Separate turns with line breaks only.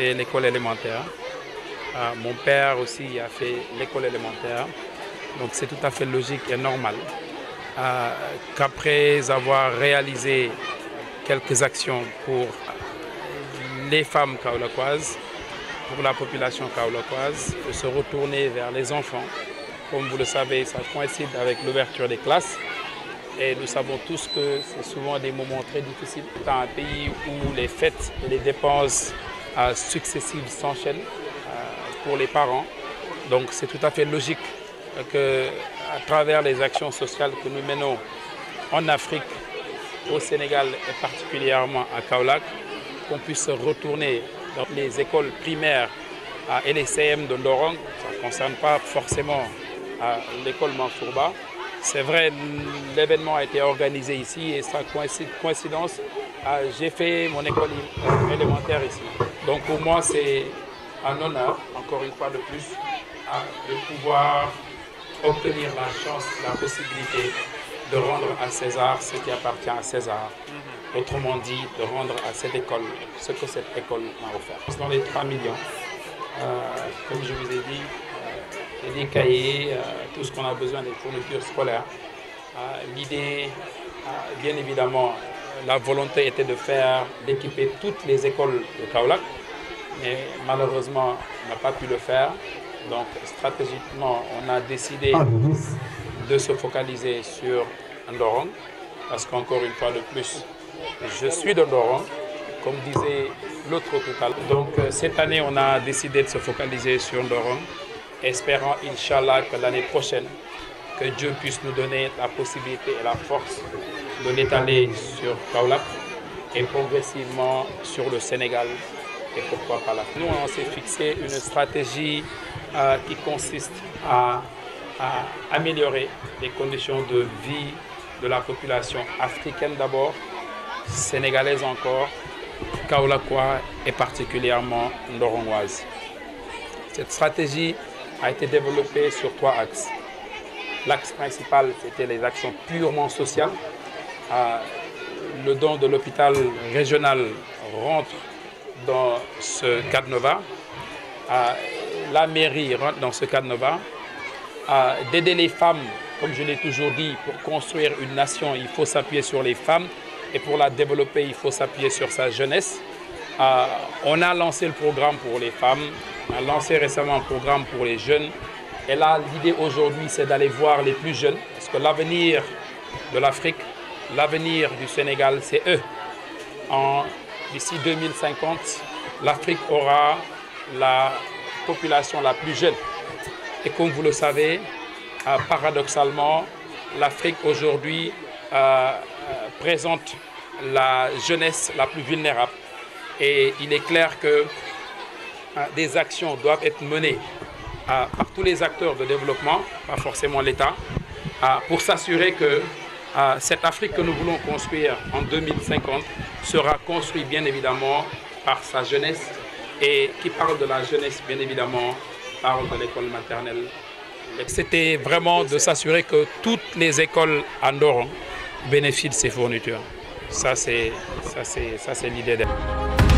fait l'école élémentaire. Mon père aussi a fait l'école élémentaire. Donc c'est tout à fait logique et normal qu'après avoir réalisé quelques actions pour les femmes kaolackoises, pour la population kaolackoise, de se retourner vers les enfants. Comme vous le savez, ça coïncide avec l'ouverture des classes. Et nous savons tous que c'est souvent des moments très difficiles dans un pays où les fêtes et les dépenses successives s'enchaînent pour les parents. Donc c'est tout à fait logique qu'à travers les actions sociales que nous menons en Afrique, au Sénégal et particulièrement à Kaolack, qu'on puisse retourner dans les écoles primaires et les CM de Ndorong. Ça ne concerne pas forcément l'école Mansourba. C'est vrai, l'événement a été organisé ici et ça coïncidence. J'ai fait mon école élémentaire ici. Donc pour moi, c'est un honneur, encore une fois de plus, de pouvoir obtenir la chance, la possibilité de rendre à César ce qui appartient à César. Autrement dit, de rendre à cette école ce que cette école m'a offert. Dans les 3 millions, comme je vous ai dit, il y a des cahiers, tout ce qu'on a besoin des fournitures scolaires. L'idée, bien évidemment, la volonté était d'équiper toutes les écoles de Kaolack, mais malheureusement, on n'a pas pu le faire. Donc, stratégiquement, on a décidé de se focaliser sur Ndorong, parce qu'encore une fois de plus, je suis de Ndorong, comme disait l'autre tout à l'heure. Donc, cette année, on a décidé de se focaliser sur Ndorong, espérant, Inch'Allah, que l'année prochaine, que Dieu puisse nous donner la possibilité et la force de l'étaler sur Kaolack et progressivement sur le Sénégal et pourquoi pas là. Nous, on s'est fixé une stratégie qui consiste à améliorer les conditions de vie de la population africaine d'abord, sénégalaise encore, kaolackois et particulièrement ndorongoise. Cette stratégie a été développée sur 3 axes. L'axe principal, c'était les actions purement sociales. Le don de l'hôpital régional rentre dans ce cadenas. La mairie rentre dans ce cadenas. D'aider les femmes, comme je l'ai toujours dit, pour construire une nation, il faut s'appuyer sur les femmes. Et pour la développer, il faut s'appuyer sur sa jeunesse. On a lancé le programme pour les femmes. On a lancé récemment un programme pour les jeunes. Et là, l'idée aujourd'hui, c'est d'aller voir les plus jeunes. Parce que l'avenir de l'Afrique, l'avenir du Sénégal, c'est eux. D'ici 2050, l'Afrique aura la population la plus jeune. Et comme vous le savez, paradoxalement, l'Afrique aujourd'hui présente la jeunesse la plus vulnérable. Et il est clair que des actions doivent être menées par tous les acteurs de développement, pas forcément l'État, pour s'assurer que cette Afrique que nous voulons construire en 2050 sera construite bien évidemment par sa jeunesse. Et qui parle de la jeunesse, bien évidemment, parle de l'école maternelle. C'était vraiment de s'assurer que toutes les écoles à Ndorong bénéficient de ces fournitures. Ça, c'est l'idée d'elle.